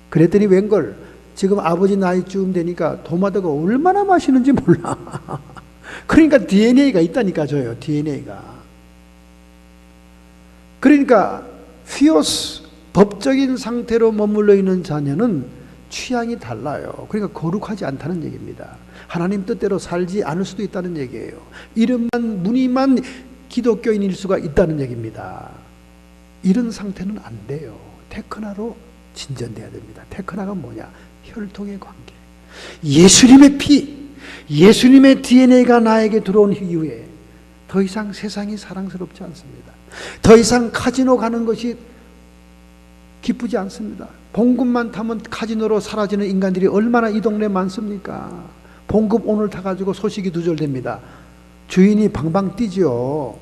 그랬더니 웬걸 지금 아버지 나이쯤 되니까 도마도가 얼마나 맛있는지 몰라. 그러니까 DNA가 있다니까 줘요. DNA가. 그러니까 휘오스, 법적인 상태로 머물러 있는 자녀는 취향이 달라요. 그러니까 거룩하지 않다는 얘기입니다. 하나님 뜻대로 살지 않을 수도 있다는 얘기예요. 이름만 무늬만 기독교인일 수가 있다는 얘기입니다. 이런 상태는 안 돼요. 테크나로 진전돼야 됩니다. 테크나가 뭐냐? 혈통의 관계. 예수님의 피, 예수님의 DNA가 나에게 들어온 이후에 더 이상 세상이 사랑스럽지 않습니다. 더 이상 카지노 가는 것이 기쁘지 않습니다. 봉급만 타면 카지노로 사라지는 인간들이 얼마나 이 동네에 많습니까? 봉급 오늘 타가지고 소식이 두절됩니다. 주인이 방방 뛰죠.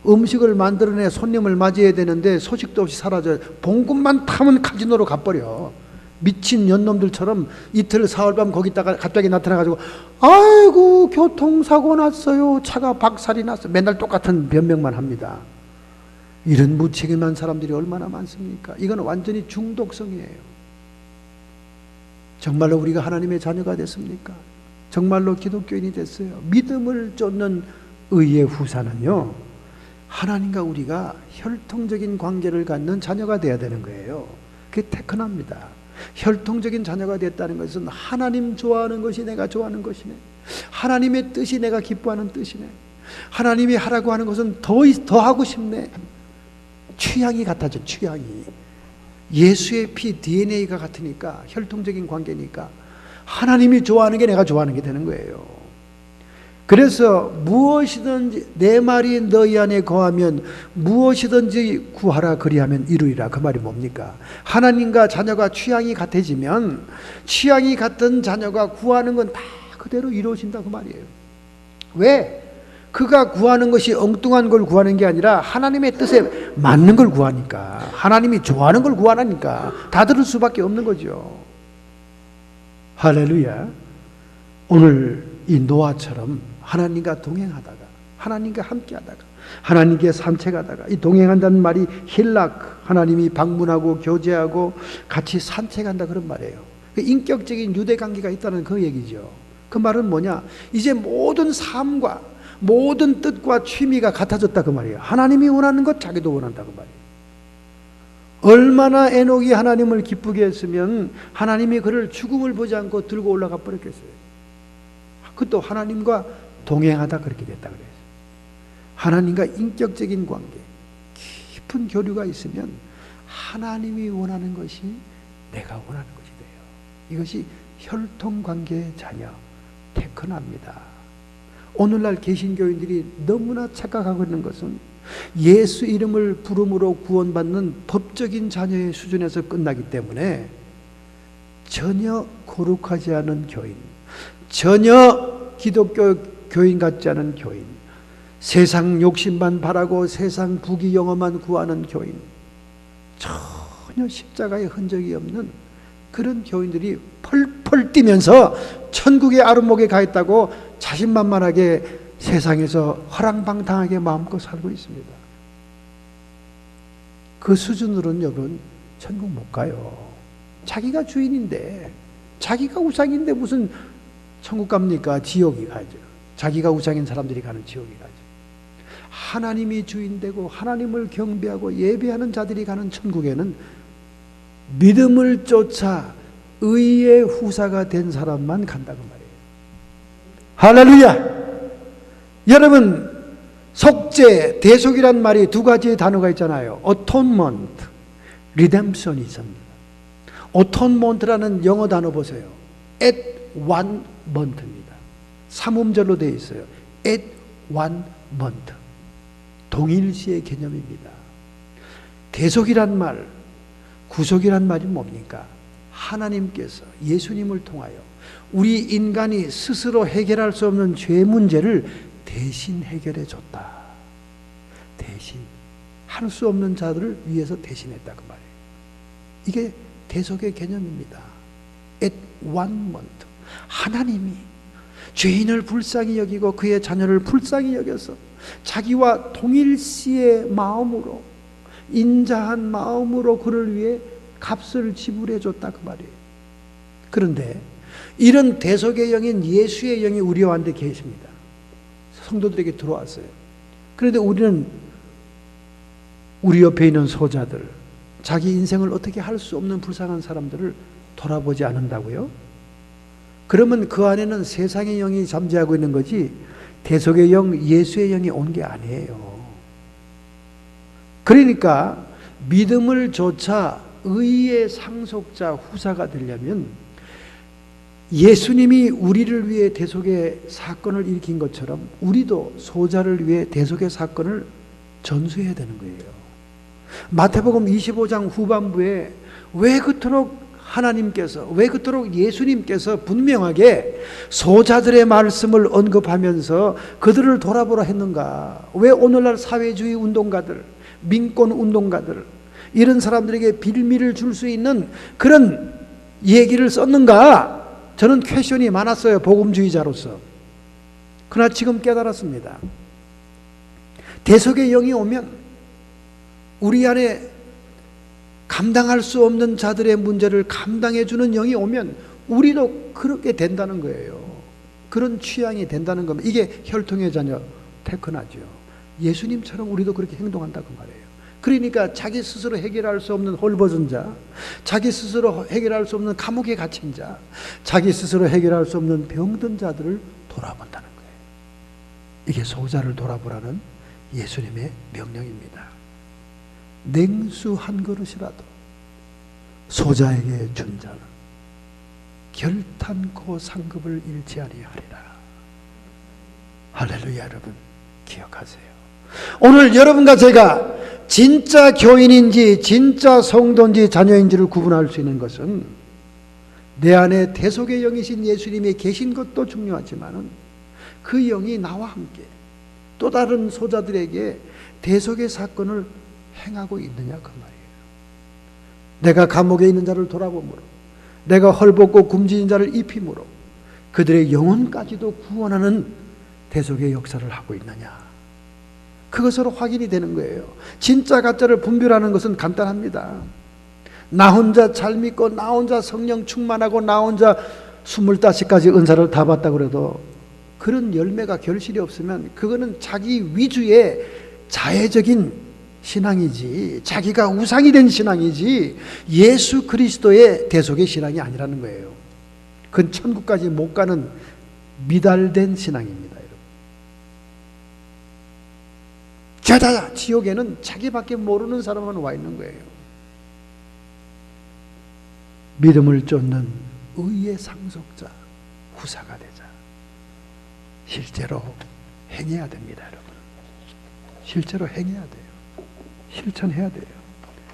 음식을 만들어내 손님을 맞이해야 되는데 소식도 없이 사라져요. 봉급만 타면 카지노로 가버려. 미친 년놈들처럼 이틀 사흘밤 거기다가 갑자기 나타나가지고 아이고 교통사고 났어요, 차가 박살이 났어요. 맨날 똑같은 변명만 합니다. 이런 무책임한 사람들이 얼마나 많습니까? 이건 완전히 중독성이에요. 정말로 우리가 하나님의 자녀가 됐습니까? 정말로 기독교인이 됐어요? 믿음을 쫓는 의의 후사는요, 하나님과 우리가 혈통적인 관계를 갖는 자녀가 되어야 되는 거예요. 그게 태어납니다. 혈통적인 자녀가 됐다는 것은 하나님 좋아하는 것이 내가 좋아하는 것이네, 하나님의 뜻이 내가 기뻐하는 뜻이네, 하나님이 하라고 하는 것은 더 하고 싶네. 취향이 같아져. 취향이 예수의 피 DNA가 같으니까, 혈통적인 관계니까 하나님이 좋아하는 게 내가 좋아하는 게 되는 거예요. 그래서 무엇이든지 내 말이 너희 안에 거하면 무엇이든지 구하라 그리하면 이루리라. 그 말이 뭡니까? 하나님과 자녀가 취향이 같아지면 취향이 같은 자녀가 구하는 건 다 그대로 이루어진다 그 말이에요. 왜? 그가 구하는 것이 엉뚱한 걸 구하는 게 아니라 하나님의 뜻에 맞는 걸 구하니까, 하나님이 좋아하는 걸 구하니까 다 들을 수밖에 없는 거죠. 할렐루야. 오늘 이 노아처럼 하나님과 동행하다가, 하나님과 함께하다가, 하나님께 산책하다가, 이 동행한다는 말이 힐락, 하나님이 방문하고 교제하고 같이 산책한다 그런 말이에요. 인격적인 유대관계가 있다는 그 얘기죠. 그 말은 뭐냐? 이제 모든 삶과 모든 뜻과 취미가 같아졌다 그 말이에요. 하나님이 원하는 것 자기도 원한다 그 말이에요. 얼마나 에녹이 하나님을 기쁘게 했으면 하나님이 그를 죽음을 보지 않고 들고 올라가 버렸겠어요. 그것도 하나님과 동행하다 그렇게 됐다 그래요. 하나님과 인격적인 관계, 깊은 교류가 있으면 하나님이 원하는 것이 내가 원하는 것이 돼요. 이것이 혈통관계의 자녀, 태어납니다. 오늘날 개신교인들이 너무나 착각하고 있는 것은 예수 이름을 부름으로 구원받는 법적인 자녀의 수준에서 끝나기 때문에 전혀 거룩하지 않은 교인, 전혀 기독교 교인 같지 않은 교인, 세상 욕심만 바라고 세상 부귀영화만 구하는 교인, 전혀 십자가의 흔적이 없는 그런 교인들이 펄펄 뛰면서 천국의 아름목에 가 있다고 자신만만하게 세상에서 허랑방탕하게 마음껏 살고 있습니다. 그 수준으로는 여러분 천국 못 가요. 자기가 주인인데, 자기가 우상인데 무슨 천국 갑니까? 지옥이 가죠. 자기가 우상인 사람들이 가는 지옥이 가죠. 하나님이 주인되고 하나님을 경배하고 예배하는 자들이 가는 천국에는 믿음을 쫓아 의의 후사가 된 사람만 간다고 말이에요. 할렐루야! 여러분, 속죄, 대속이란 말이 두 가지의 단어가 있잖아요. atonement, redemption이 있습니다. atonement라는 영어 단어 보세요. at one month입니다. 삼음절로 되어 있어요. at one month. 동일시의 개념입니다. 대속이란 말, 구속이란 말이 뭡니까? 하나님께서 예수님을 통하여 우리 인간이 스스로 해결할 수 없는 죄 문제를 대신 해결해 줬다. 대신 할 수 없는 자들을 위해서 대신했다 그 말이에요. 이게 대속의 개념입니다. At one month. 하나님이 죄인을 불쌍히 여기고 그의 자녀를 불쌍히 여겨서 자기와 동일시의 마음으로, 인자한 마음으로 그를 위해 값을 지불해 줬다 그 말이에요. 그런데 이런 대속의 영인 예수의 영이 우리 가운데 계십니다. 성도들에게 들어왔어요. 그런데 우리는 우리 옆에 있는 소자들, 자기 인생을 어떻게 할 수 없는 불쌍한 사람들을 돌아보지 않는다고요? 그러면 그 안에는 세상의 영이 잠재하고 있는 거지 대속의 영, 예수의 영이 온 게 아니에요. 그러니까 믿음을 조차 의의 상속자, 후사가 되려면 예수님이 우리를 위해 대속의 사건을 일으킨 것처럼 우리도 소자를 위해 대속의 사건을 전수해야 되는 거예요. 마태복음 25장 후반부에 왜 그토록 하나님께서, 왜 그토록 예수님께서 분명하게 소자들의 말씀을 언급하면서 그들을 돌아보라 했는가? 왜 오늘날 사회주의 운동가들, 민권 운동가들, 이런 사람들에게 빌미를 줄 수 있는 그런 얘기를 썼는가? 저는 퀘션이 많았어요, 복음주의자로서. 그러나 지금 깨달았습니다. 대속의 영이 오면, 우리 안에 감당할 수 없는 자들의 문제를 감당해주는 영이 오면 우리도 그렇게 된다는 거예요. 그런 취향이 된다는 겁니다. 이게 혈통의 자녀 테크나죠. 예수님처럼 우리도 그렇게 행동한다고 말해요. 그러니까 자기 스스로 해결할 수 없는 홀벗은 자, 자기 스스로 해결할 수 없는 감옥에 갇힌 자, 자기 스스로 해결할 수 없는 병든 자들을 돌아본다는 거예요. 이게 소자를 돌아보라는 예수님의 명령입니다. 냉수 한 그릇이라도 소자에게 준 자는 결탄코 상급을 잃지 아니하리라. 할렐루야. 여러분 기억하세요. 오늘 여러분과 제가 진짜 교인인지 진짜 성도인지 자녀인지를 구분할 수 있는 것은 내 안에 대속의 영이신 예수님이 계신 것도 중요하지만 그 영이 나와 함께 또 다른 소자들에게 대속의 사건을 행하고 있느냐 그 말이에요. 내가 감옥에 있는 자를 돌아보므로, 내가 헐벗고 굶주린 자를 입힘으로 그들의 영혼까지도 구원하는 대속의 역사를 하고 있느냐, 그것으로 확인이 되는 거예요. 진짜 가짜를 분별하는 것은 간단합니다. 나 혼자 잘 믿고 나 혼자 성령 충만하고 나 혼자 25가지 은사를 다 받다 그래도 그런 열매가 결실이 없으면 그거는 자기 위주의 자애적인 신앙이지, 자기가 우상이 된 신앙이지 예수 그리스도의 대속의 신앙이 아니라는 거예요. 그건 천국까지 못 가는 미달된 신앙입니다. 여러분. 죄다 지옥에는 자기밖에 모르는 사람만 와 있는 거예요. 믿음을 쫓는 의의 상속자, 후사가 되자. 실제로 행해야 됩니다, 여러분. 실제로 행해야 돼요. 실천해야 돼요.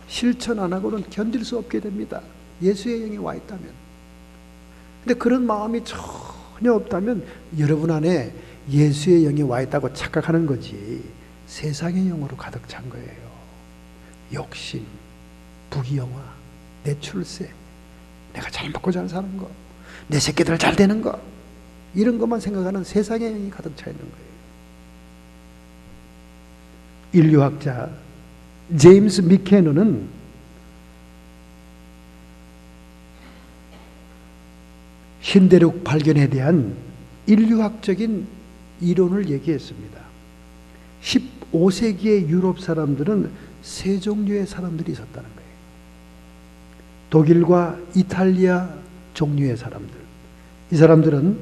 실천 안 하고는 견딜 수 없게 됩니다. 예수의 영이 와 있다면. 근데 그런 마음이 전혀 없다면 여러분 안에 예수의 영이 와 있다고 착각하는 거지 세상의 영으로 가득 찬 거예요. 욕심, 부귀영화, 내 출세, 내가 잘 먹고 잘 사는 거, 내 새끼들 잘 되는 거, 이런 것만 생각하는 세상의 영이 가득 차 있는 거예요. 인류학자 제임스 미케너는 신대륙 발견에 대한 인류학적인 이론을 얘기했습니다. 15세기의 유럽 사람들은 세 종류의 사람들이 있었다는 거예요. 독일과 이탈리아 종류의 사람들. 이 사람들은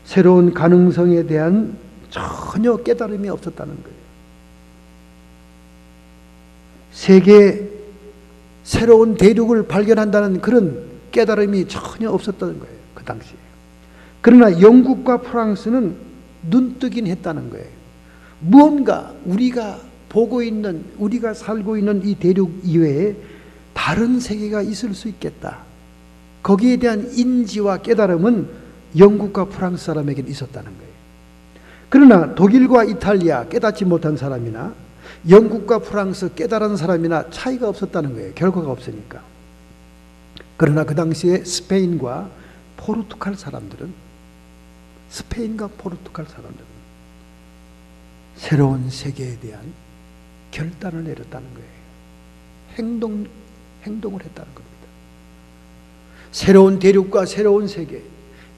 새로운 가능성에 대한 전혀 깨달음이 없었다는 거예요. 세계 새로운 대륙을 발견한다는 그런 깨달음이 전혀 없었다는 거예요. 그 당시에. 그러나 영국과 프랑스는 눈뜨긴 했다는 거예요. 무언가 우리가 보고 있는, 우리가 살고 있는 이 대륙 이외에 다른 세계가 있을 수 있겠다. 거기에 대한 인지와 깨달음은 영국과 프랑스 사람에게는 있었다는 거예요. 그러나 독일과 이탈리아 깨닫지 못한 사람이나 영국과 프랑스 깨달은 사람이나 차이가 없었다는 거예요. 결과가 없으니까. 그러나 그 당시에 스페인과 포르투갈 사람들은 새로운 세계에 대한 결단을 내렸다는 거예요. 행동을 했다는 겁니다. 새로운 대륙과 새로운 세계,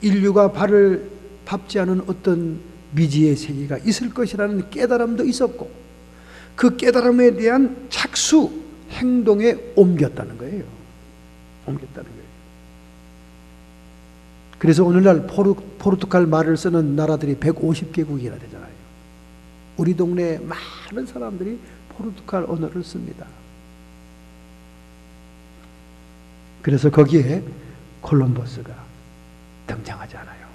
인류가 발을 밟지 않은 어떤 미지의 세계가 있을 것이라는 깨달음도 있었고 그 깨달음에 대한 착수, 행동에 옮겼다는 거예요. 그래서 오늘날 포르투갈 말을 쓰는 나라들이 150개국이나 되잖아요. 우리 동네에 많은 사람들이 포르투갈 언어를 씁니다. 그래서 거기에 콜럼버스가 등장하지 않아요.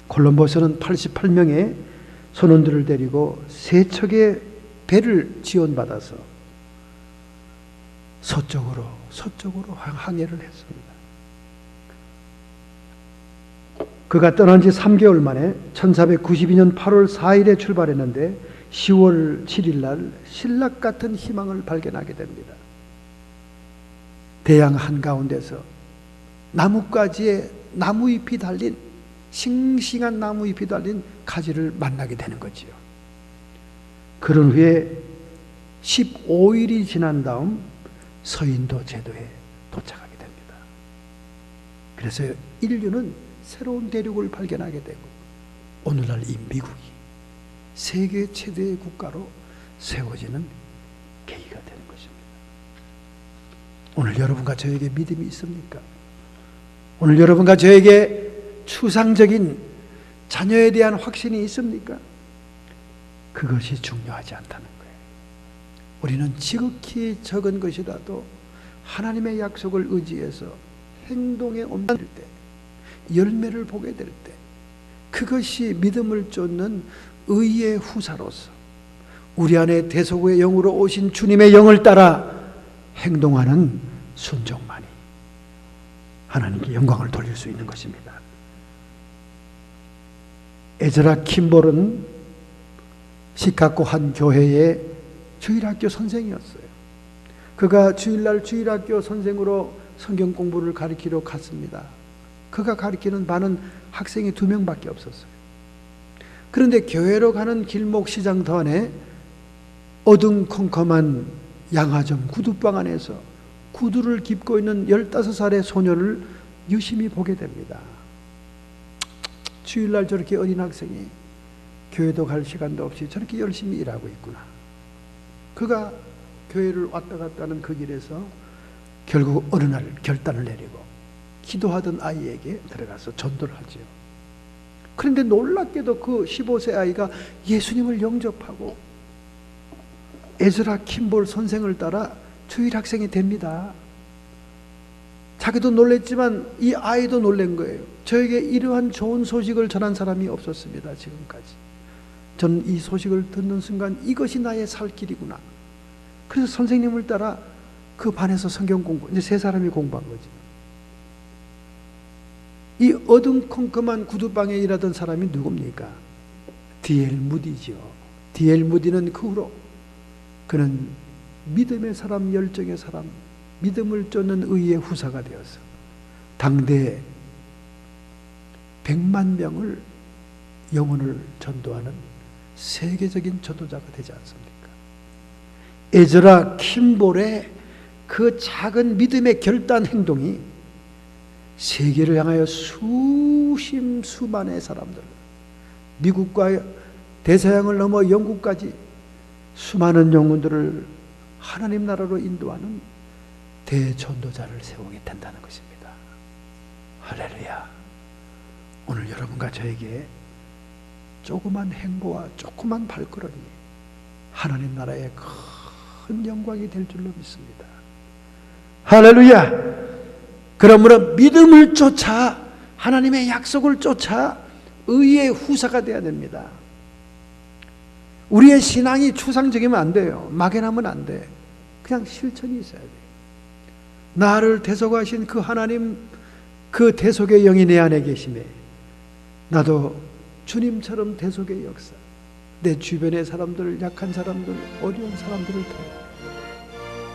콜럼버스는 88명의 선원들을 데리고 세 척의 배를 지원받아서 서쪽으로 서쪽으로 항해를 했습니다. 그가 떠난 지 3개월 만에 1492년 8월 4일에 출발했는데 10월 7일 날 신락 같은 희망을 발견하게 됩니다. 대양 한가운데서 나뭇가지에 나무잎이 달린, 싱싱한 나무잎이 달린 가지를 만나게 되는 거지요. 그런 후에 15일이 지난 다음 서인도 제도에 도착하게 됩니다. 그래서 인류는 새로운 대륙을 발견하게 되고 오늘날 이 미국이 세계 최대의 국가로 세워지는 계기가 되는 것입니다. 오늘 여러분과 저에게 믿음이 있습니까? 오늘 여러분과 저에게 추상적인 자녀에 대한 확신이 있습니까? 그것이 중요하지 않다는 거예요. 우리는 지극히 적은 것이라도 하나님의 약속을 의지해서 행동에 옮길 때, 열매를 보게 될 때, 그것이 믿음을 쫓는 의의 후사로서 우리 안에 대속의 영으로 오신 주님의 영을 따라 행동하는 순종만이 하나님께 영광을 돌릴 수 있는 것입니다. 에즈라 킴볼은 시카고 한 교회의 주일학교 선생이었어요. 그가 주일날 주일학교 선생으로 성경 공부를 가르치러 갔습니다. 그가 가르치는 반은 학생이 2명밖에 없었어요. 그런데 교회로 가는 길목 시장터안에 어둠컴컴한 양화점 구두방 안에서 구두를 깁고 있는 15살의 소녀를 유심히 보게 됩니다. 주일날 저렇게 어린 학생이 교회도 갈 시간도 없이 저렇게 열심히 일하고 있구나. 그가 교회를 왔다 갔다 하는 그 길에서 결국 어느 날 결단을 내리고 기도하던 아이에게 들어가서 전도를 하죠. 그런데 놀랍게도 그 15세 아이가 예수님을 영접하고 에즈라 킴볼 선생을 따라 주일학생이 됩니다. 자기도 놀랬지만 이 아이도 놀란 거예요. 저에게 이러한 좋은 소식을 전한 사람이 없었습니다. 지금까지. 저는 이 소식을 듣는 순간 이것이 나의 살 길이구나. 그래서 선생님을 따라 그 반에서 성경 공부, 이제 3사람이 공부한 거지. 이 어둠컴컴한 구두방에 일하던 사람이 누굽니까? D.L. 무디죠. D.L. 무디는 그 후로 그는 믿음의 사람, 열정의 사람, 믿음을 쫓는 의의 후사가 되어서 당대 100만 명을 영혼을 전도하는 세계적인 전도자가 되지 않습니까? 에즈라 킴볼의 그 작은 믿음의 결단 행동이 세계를 향하여 수만의 사람들, 미국과 대서양을 넘어 영국까지 수많은 영혼들을 하나님 나라로 인도하는 대전도자를 세우게 된다는 것입니다. 할렐루야. 오늘 여러분과 저에게 조그만 행보와 조그만 발걸음이 하나님 나라의 큰 영광이 될 줄로 믿습니다. 할렐루야. 그러므로 믿음을 쫓아 하나님의 약속을 쫓아 의의 후사가 되어야 됩니다. 우리의 신앙이 추상적이면 안 돼요. 막연하면 안 돼. 그냥 실천이 있어야 돼요. 나를 대속하신 그 하나님, 그 대속의 영이 내 안에 계심에 나도 주님처럼 대속의 역사, 내 주변의 사람들, 약한 사람들, 어려운 사람들을 통해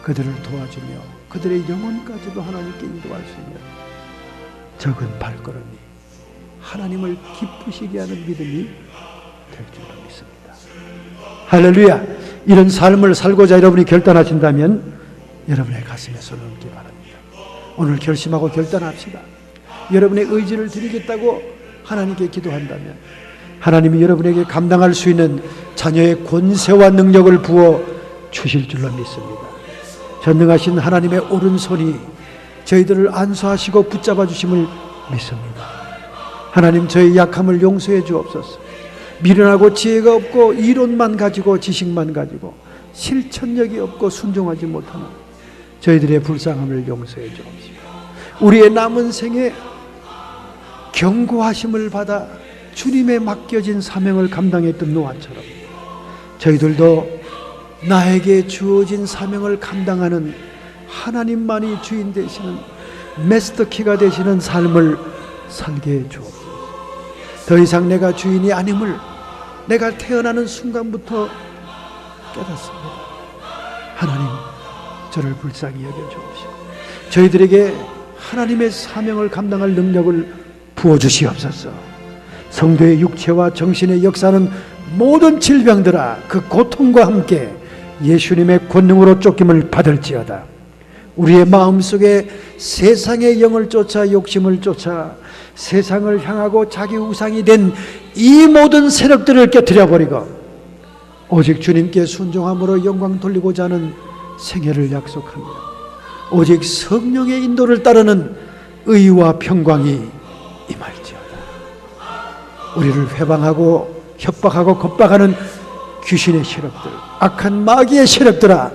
그들을 도와주며 그들의 영혼까지도 하나님께 인도할 수 있는 적은 발걸음이 하나님을 기쁘시게 하는 믿음이 될 줄로 믿습니다. 할렐루야. 이런 삶을 살고자 여러분이 결단하신다면 여러분의 가슴에 손을 얹기 바랍니다. 오늘 결심하고 결단합시다. 여러분의 의지를 드리겠다고 하나님께 기도한다면 하나님이 여러분에게 감당할 수 있는 자녀의 권세와 능력을 부어 주실 줄로 믿습니다. 전능하신 하나님의 오른손이 저희들을 안수하시고 붙잡아 주심을 믿습니다. 하나님, 저희 약함을 용서해 주옵소서. 미련하고 지혜가 없고 이론만 가지고 지식만 가지고 실천력이 없고 순종하지 못하는 저희들의 불쌍함을 용서해 주옵소서. 우리의 남은 생에 경고하심을 받아 주님의 맡겨진 사명을 감당했던 노아처럼 저희들도 나에게 주어진 사명을 감당하는 하나님만이 주인 되시는 마스터키가 되시는 삶을 살게 해 주옵소서. 더 이상 내가 주인이 아님을 내가 태어나는 순간부터 깨닫습니다. 하나님, 저를 불쌍히 여겨 주옵시고 저희들에게 하나님의 사명을 감당할 능력을 부어주시옵소서. 성도의 육체와 정신의 역사는 모든 질병들아 그 고통과 함께 예수님의 권능으로 쫓김을 받을지어다. 우리의 마음속에 세상의 영을 쫓아 욕심을 쫓아 세상을 향하고 자기 우상이 된 이 모든 세력들을 깨뜨려버리고 오직 주님께 순종함으로 영광 돌리고자 하는 생애를 약속합니다. 오직 성령의 인도를 따르는 의와 평강이 임할지어다. 우리를 회방하고 협박하고 겁박하는 귀신의 세력들, 악한 마귀의 세력들아,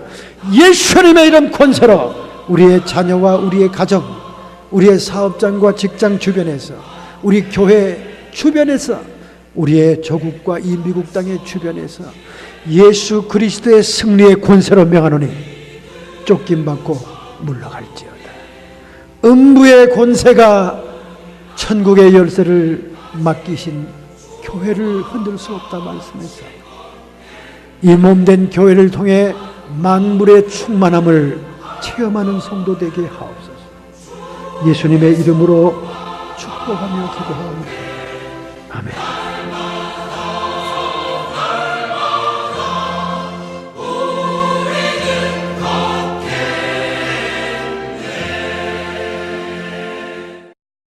예수님의 이름 권세로 우리의 자녀와 우리의 가정, 우리의 사업장과 직장 주변에서, 우리 교회 주변에서, 우리의 조국과 이 미국 땅의 주변에서 예수 그리스도의 승리의 권세로 명하노니 쫓김받고 물러갈지어다. 음부의 권세가 천국의 열쇠를 맡기신 교회를 흔들 수 없다 말씀했어. 이 몸된 교회를 통해 만물의 충만함을 체험하는 성도 되게 하옵소서. 예수님의 이름으로 축복하며 기도하옵니다. 아멘.